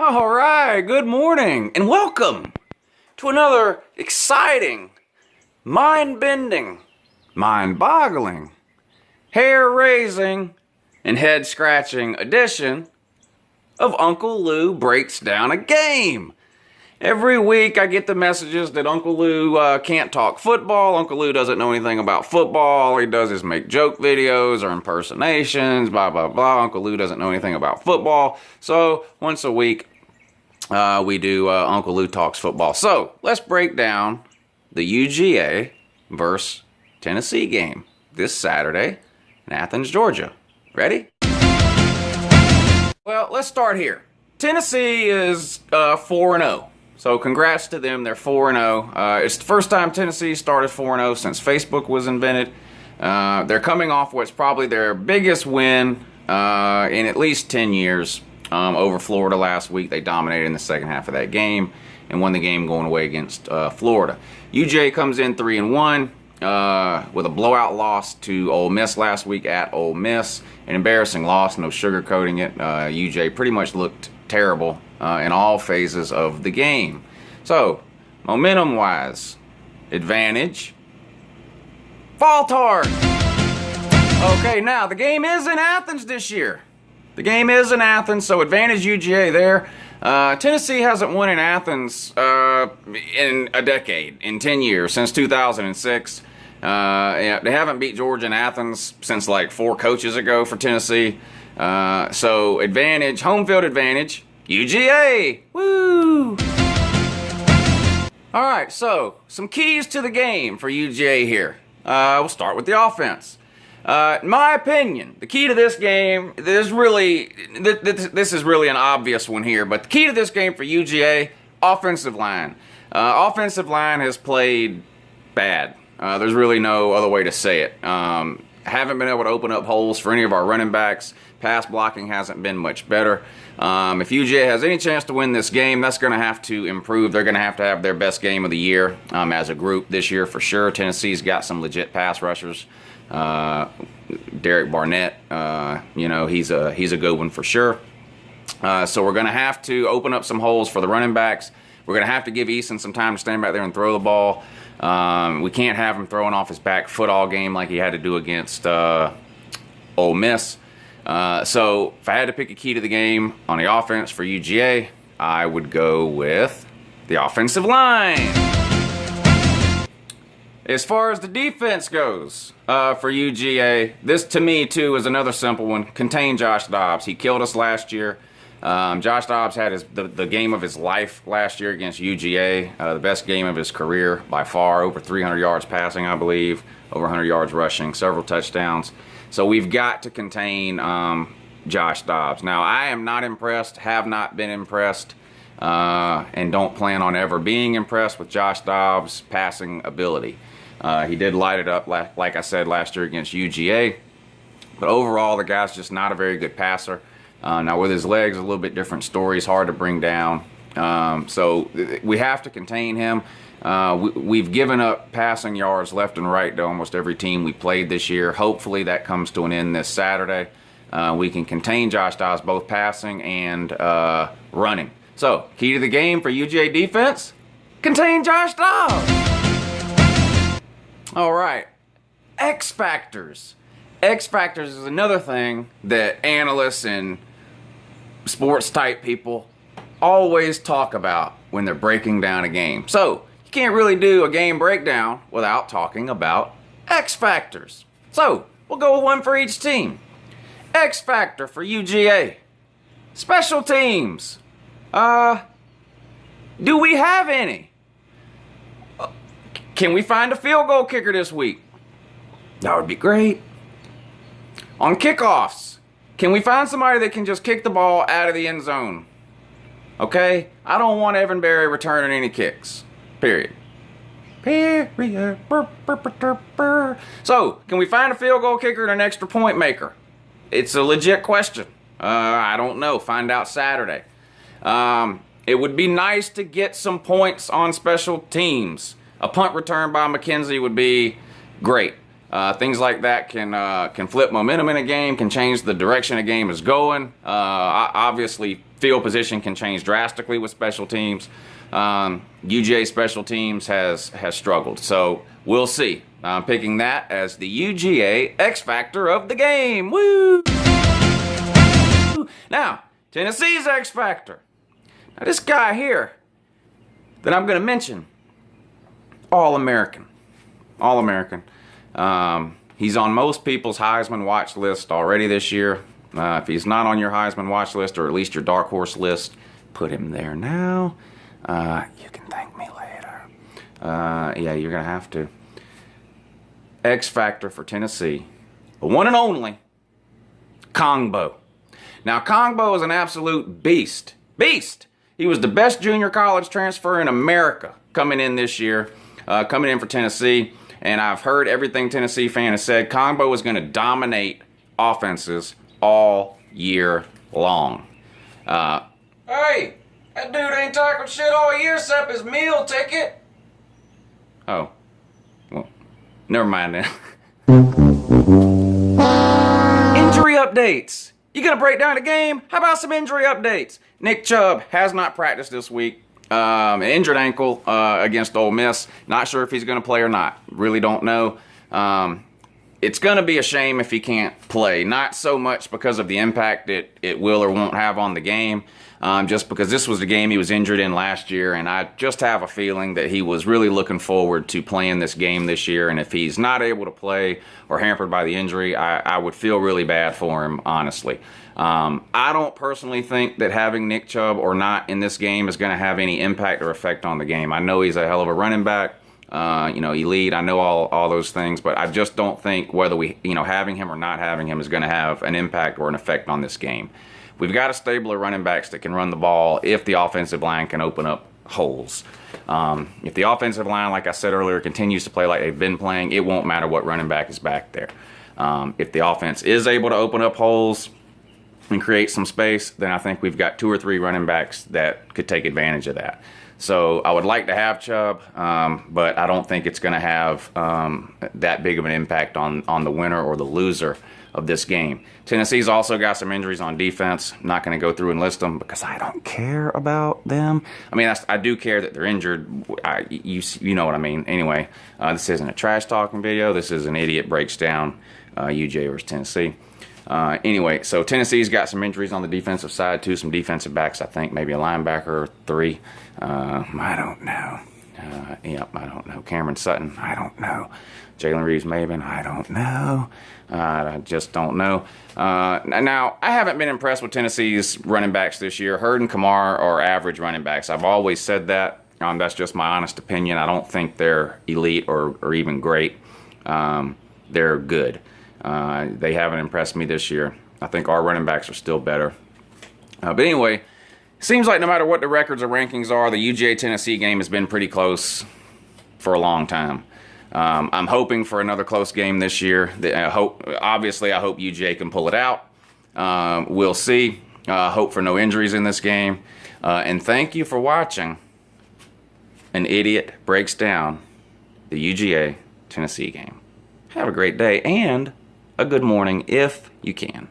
All right, good morning and welcome to another exciting, mind-bending, mind-boggling, hair-raising, and head-scratching edition of Uncle Lou Breaks Down a Game. Every week I get the messages that Uncle Lou can't talk football. Uncle Lou doesn't know anything about football. All he does is make joke videos or impersonations, blah, blah, blah. Uncle Lou doesn't know anything about football. So once a week we do Uncle Lou Talks Football. So let's break down the UGA versus Tennessee game this Saturday in Athens, Georgia. Ready? Well, let's start here. Tennessee is 4-0. So congrats to them, they're 4-0. It's the first time Tennessee started 4-0 since Facebook was invented. They're coming off what's probably their biggest win in at least 10 years over Florida last week. They dominated in the second half of that game and won the game going away against Florida. UGA comes in 3-1 with a blowout loss to Ole Miss last week at Ole Miss. An embarrassing loss, no sugarcoating it. UGA pretty much looked terrible in all phases of the game. So, momentum-wise, advantage, fault hard. Okay, now, the game is in Athens this year. The game is in Athens, so advantage UGA there. Tennessee hasn't won in Athens in a decade, in 10 years, since 2006. They haven't beat Georgia in Athens since like 4 coaches ago for Tennessee. So advantage, home field advantage, UGA! Woo! Alright, so some keys to the game for UGA here. We'll start with the offense. In my opinion, the key to this game, this is really an obvious one here, but the key to this game for UGA, offensive line. Offensive line has played bad. There's really no other way to say it. Haven't been able to open up holes for any of our running backs. Pass blocking hasn't been much better. If UGA has any chance to win this game, that's going to have to improve. They're going to have their best game of the year as a group this year for sure. Tennessee's got some legit pass rushers. Derek Barnett, he's a good one for sure. So we're going to have to open up some holes for the running backs. We're going to have to give Eason some time to stand back there and throw the ball. We can't have him throwing off his back foot all game like he had to do against Ole Miss. So if I had to pick a key to the game on the offense for UGA, I would go with the offensive line. As far as the defense goes for UGA, this to me too is another simple one. Contain Josh Dobbs. He killed us last year. Josh Dobbs had the game of his life last year against UGA, the best game of his career by far, over 300 yards passing, I believe, over 100 yards rushing, several touchdowns. So we've got to contain Josh Dobbs. Now, I am not impressed, have not been impressed, and don't plan on ever being impressed with Josh Dobbs' passing ability. He did light it up, like I said, last year against UGA, but overall, the guy's just not a very good passer. Now with his legs, a little bit different story. He's hard to bring down. So we have to contain him. We've given up passing yards left and right to almost every team we played this year. Hopefully that comes to an end this Saturday. We can contain Josh Dobbs both passing and running. So key to the game for UGA defense, contain Josh Dobbs. All right, X factors. X factors is another thing that analysts and sports type people always talk about when they're breaking down a game. So you can't really do a game breakdown without talking about X factors. So we'll go with one for each team. X factor for UGA. Special teams. Do we have any? Can we find a field goal kicker this week? That would be great. On kickoffs, can we find somebody that can just kick the ball out of the end zone? Okay? I don't want Evan Berry returning any kicks. Period. Period. So, can we find a field goal kicker and an extra point maker? It's a legit question. I don't know. Find out Saturday. It would be nice to get some points on special teams. A punt return by McKenzie would be great. Things like that can flip momentum in a game, can change the direction a game is going. Obviously, field position can change drastically with special teams. UGA special teams has struggled. So we'll see. I'm picking that as the UGA X Factor of the game. Woo! Now, Tennessee's X Factor. Now, this guy here that I'm going to mention, All-American. All-American. He's on most people's Heisman watch list already this year. If he's not on your Heisman watch list, or at least your dark horse list, put him there now. You can thank me later. Yeah, you're going to have to. X Factor for Tennessee. The one and only Kongbo. Now, Kongbo is an absolute beast. Beast! He was the best junior college transfer in America coming in this year, coming in for Tennessee. And I've heard everything Tennessee fan has said. Kongbo is going to dominate offenses all year long. Hey, that dude ain't tackled shit all year except his meal ticket. Oh. Well, never mind then. Injury updates. You gonna break down the game? How about some injury updates? Nick Chubb has not practiced this week. An injured ankle against Ole Miss. Not sure if he's gonna play or not. Really don't know. It's gonna be a shame if he can't play. Not so much because of the impact it will or won't have on the game. Just because this was the game he was injured in last year, and I just have a feeling that he was really looking forward to playing this game this year, and if he's not able to play or hampered by the injury, I would feel really bad for him, honestly. I don't personally think that having Nick Chubb or not in this game is going to have any impact or effect on the game. I know he's a hell of a running back, elite, I know all those things, but I just don't think whether having him or not having him is going to have an impact or an effect on this game. We've got a stable of running backs that can run the ball if the offensive line can open up holes. If the offensive line, like I said earlier, continues to play like they've been playing, it won't matter what running back is back there. If the offense is able to open up holes and create some space, then I think we've got 2 or 3 running backs that could take advantage of that. So I would like to have Chubb, but I don't think it's going to have that big of an impact on the winner or the loser of this game. Tennessee's also got some injuries on defense. I'm not going to go through and list them because I don't care about them. I mean, I do care that they're injured. You know what I mean. Anyway, this isn't a trash talking video. This is an idiot breaks down UGA versus Tennessee. Anyway, so Tennessee's got some injuries on the defensive side too. Some defensive backs, I think, maybe a linebacker or 3. I don't know. I don't know. Cameron Sutton, I don't know. Jalen Reeves-Maben, I don't know. I just don't know. Now, I haven't been impressed with Tennessee's running backs this year. Hurd and Kamar are average running backs. I've always said that. That's just my honest opinion. I don't think they're elite or even great. They're good. They haven't impressed me this year. I think our running backs are still better. But anyway, seems like no matter what the records or rankings are, the UGA-Tennessee game has been pretty close for a long time. I'm hoping for another close game this year. Obviously, I hope UGA can pull it out. We'll see. Hope for no injuries in this game. And thank you for watching An Idiot Breaks Down the UGA-Tennessee game. Have a great day and a good morning if you can.